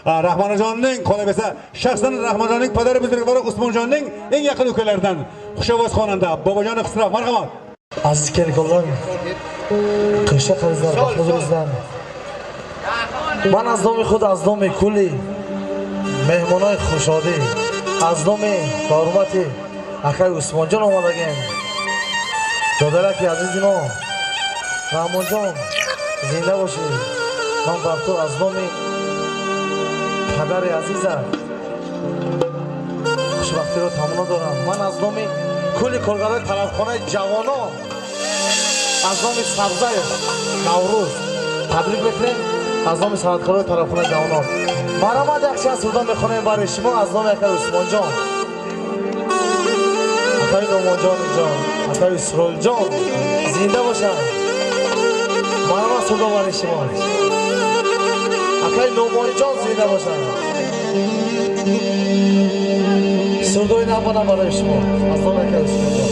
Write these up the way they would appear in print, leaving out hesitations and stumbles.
Rahmonajonning qolaversa shaxsan Rahmonajonning padari buzrukvori Usmonjonning eng yaqin ukalaridan xushovoz xonanda Bobojon Xisrof. Marhamat. Aziz kelganlar, qishda qarzlar huzuringizdan. من از نام خود از نام کلی مهمانای خوشادی از نام با حرمت اکای عثمان جان آمدگیم. دادرک عزیز ما رحمان جان زنده باشی. من بر تو از نام پدر عزیزم خوشبختی رو تمنا دارم. من از نام کلی کارگرای طرفخانه جوانان از نام سبزه نوروز تبریک میکنیم. از نام صنعتکارای طرفخانه جوانان مرحمت یخچال سردان میخوانیم برای شما از نام اکای عثمان جان، اکای نومان جان، اکای اسرائیل جان زنده باشن. مرحمت سردان برای شما اکای نومان جان زنده باشن. سردای نبانم برای شما از نام اکای عثمان جان.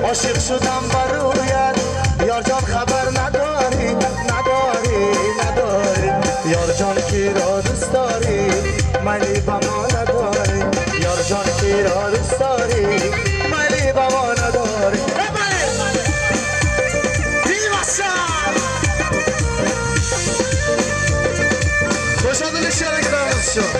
عاشق شدم برویت یار جان خبر نداری یار جان کی را دوست داری منی با ما نداری یار جان کی را دوست داری منی با ما نداری. خوشحال شرک دارم شد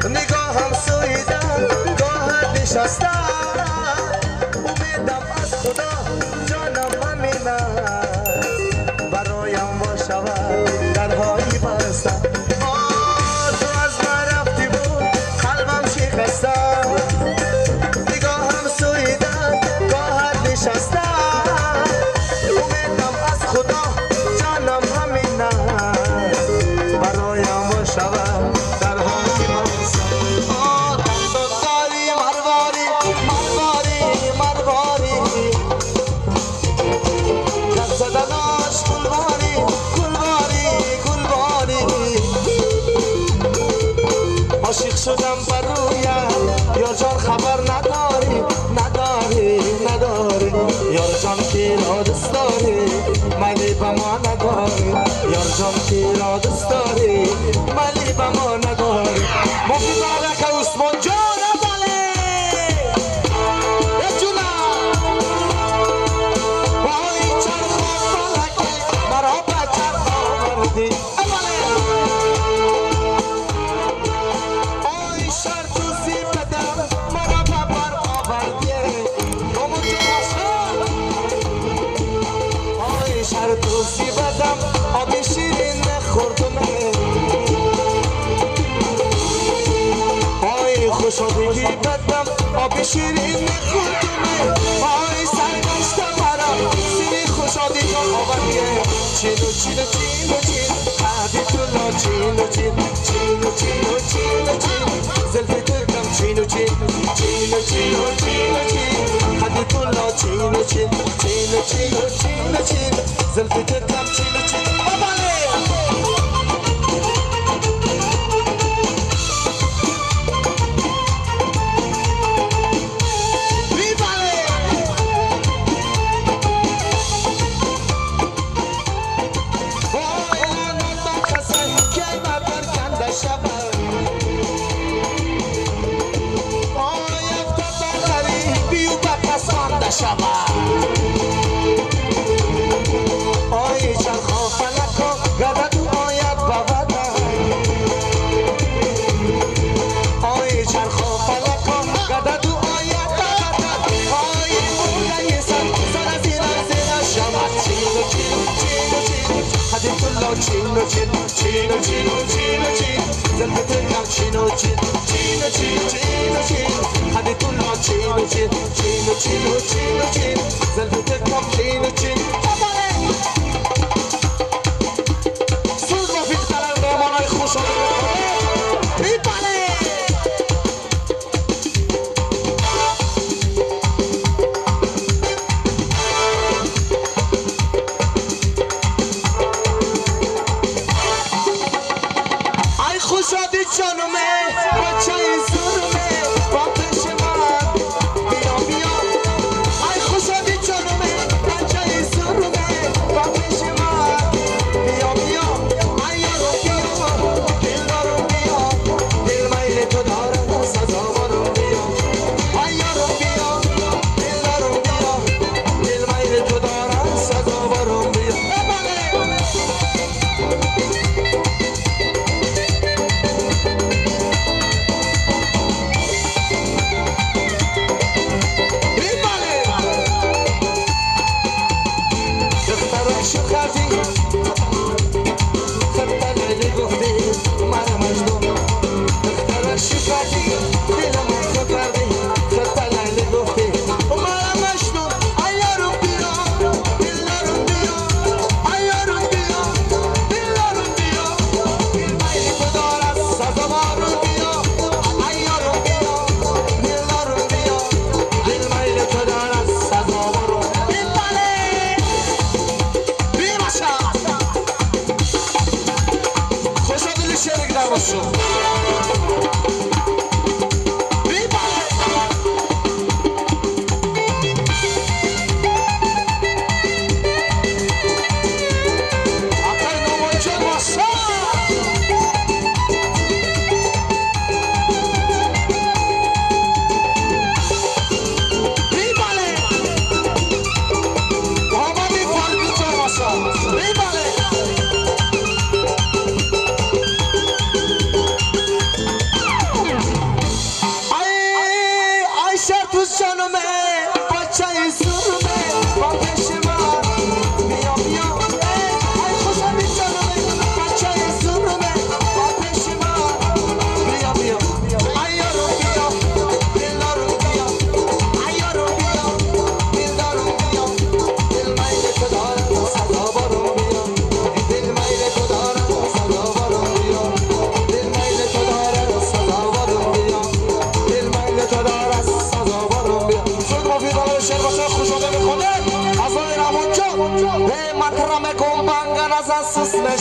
نگاهم سویدم گاهت نشستم امیدم از خدا جانم همین است برایم با شود درهایی بستم. تو از من رفتی بود قلبم شکستم نگاهم سویدم گاهت نشستم امیدم از خدا جانم همین است برایم با شود عاشق شدم برویت یار جان خبر نداری یار جان کی را دوست داری منی با ما نداری یار جان کی را دوست داری منی با ما نداری. مفتی برای که عثمان جان خوشحالی بدم آب شیرین خوردمه آی سرگشت مرا سینی خوشحالی جان آوردیه چینو قدی تولا چین زلفی ترکم چینو قدی تولا چین زلفی ترکم چین شما و چین چین و چین و چین و چین زلفت کم چین و چین چین و چین و چین و چین خدی کلا چین و چین چین و چین و چین و چین زلفت کم چین و چین سوز و فیق دارن مهمانای خوش میپنه خوشادی جانمه بچه این زورمه با پیش من بیا بیا ای خوشادی جانمه بچه این زورمه با پیش من بیا بیا ای یارو بیا دل دارم بیا دل میل تو دارم سزاوارم بیا ای یارو بیا دل دارم بیا دل میل تو دارم سزاوارم بیا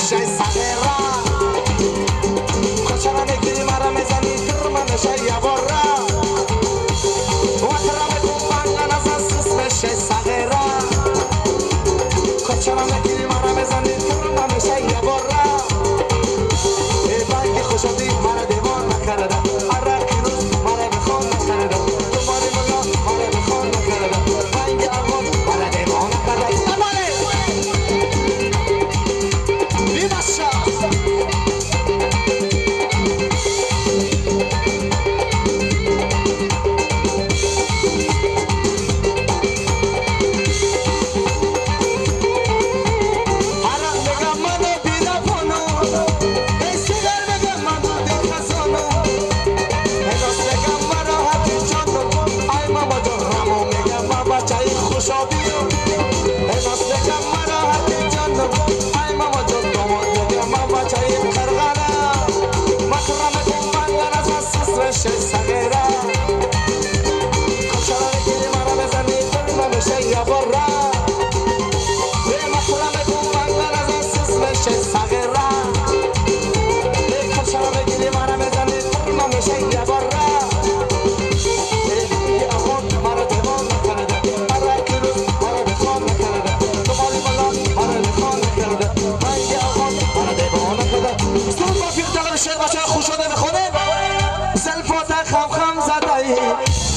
شای سگرا کچرا نگیری مرا میزنی ترمن شای بارا وطرا بکن بانگان از اسم شای سگرا کچرا نگیری مرا میزنی ترمن شای بارا ای بانگی خوشادی مرا دیوان نکرده عرقی روز مرا بخون نکرده دوباره ملا مرا بخون نکرده بانگی آقا مرا دیوان نکرده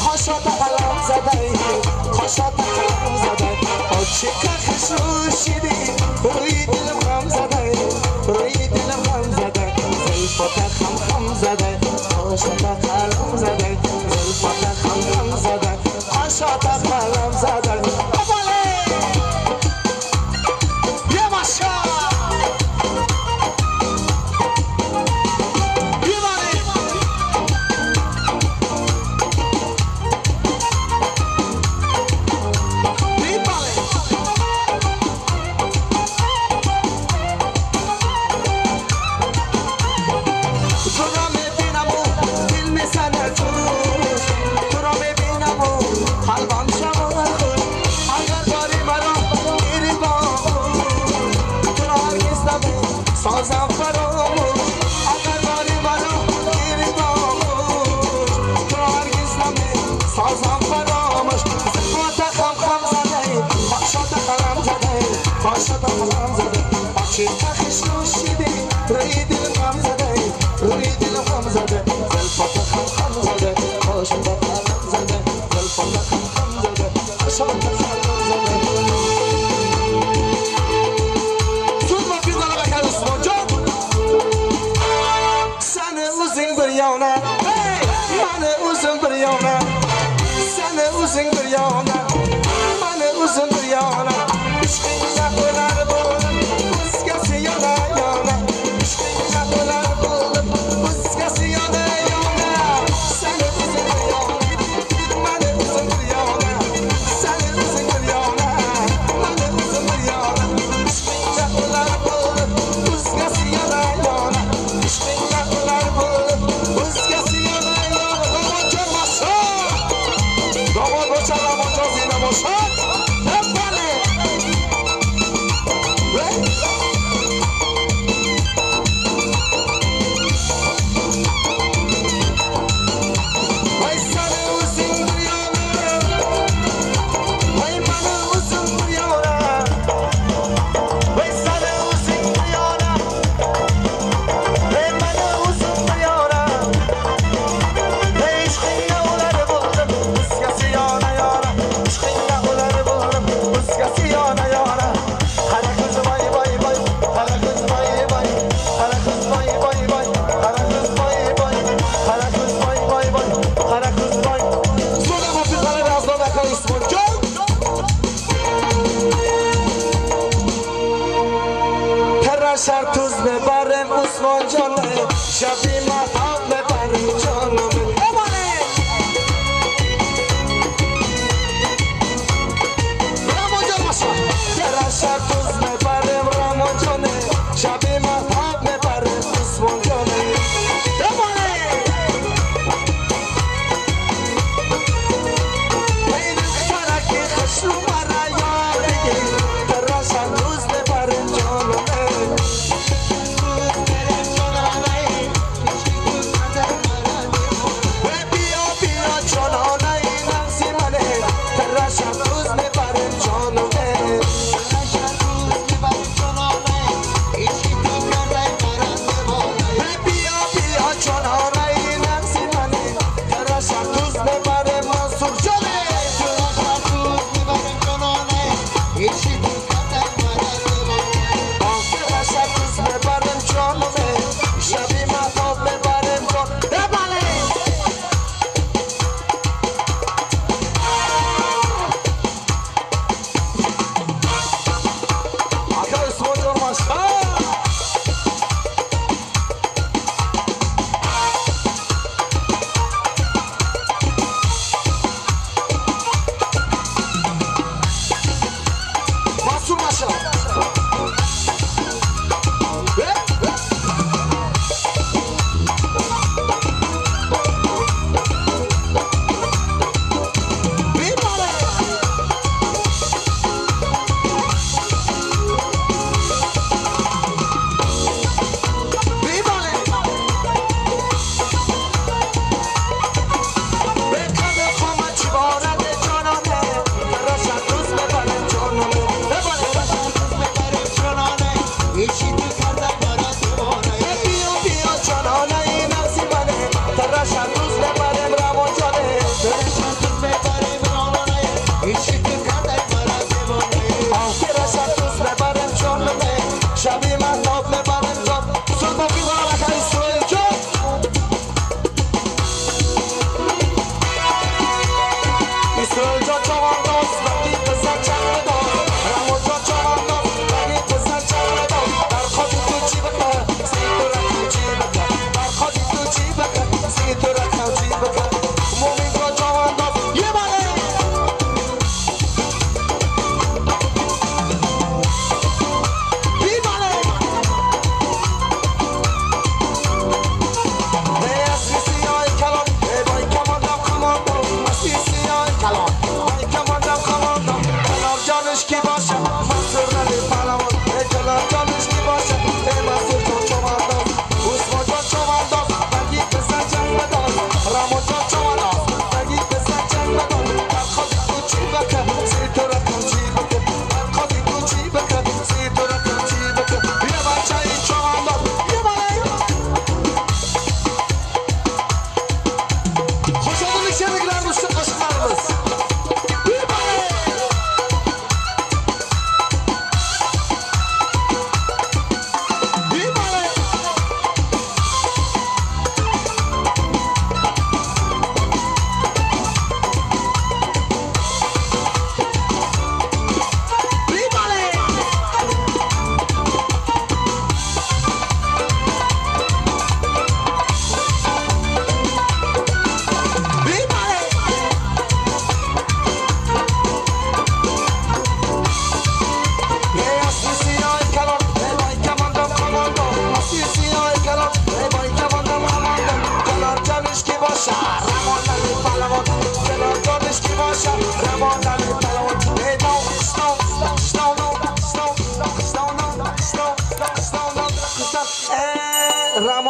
خاشات قلم زدی خاشات قلم زدی آشکا خشوشیدی روی دلم غم زدی روی دلم غم زدی زلفات خم زدی خاشات قلم زدی زلفات خم زدی خاشات قلم زدی باباله یه ماشا باشد هم زده آچه تخش نوشیدی روی دل هم زده روی دل هم زده زلفت هم زده باشد هم زده زلفت هم زده باشد هم زده سود ما بیزنه بکر عثمان جان سن اوزین بریانه من اوزین بریانه سن اوزین بریانه من اوزین بریانه عشقی نکنر بودم بس کسی یانه یانه عشقی نکنر بودم بس کسی یانه یانه سن اوزین بریانه من اوزین بریانه سن اوزین بریانه من اوزین بریانه عشقی نکنر بودم بس کسی یانه یانه عشقی نکنر بودم بس کسی یانه یانه داماد جان ماشاد داماد بچه داماد جان زینه ماشاد شب توز ببرم عثمان جانه شبی مطاب ببرم جانم رامان جان باشا در شب توز ببرم رامان جانه شبی مطاب ببرم عثمان جانه این فرقی خشلو مرا یاد بگی در شب توز ببرم جانم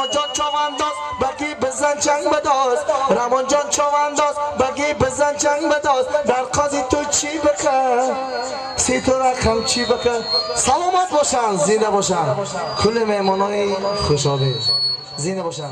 رمان جان چوانداز بگی بزن چنگ بداز رمان جان چوانداز بگی بزن چنگ بداز در قاضی تو چی بکن سی تو رقم چی بکن سلامت باشن زنده باشن کل مهمانای خوشحالی زنده باشن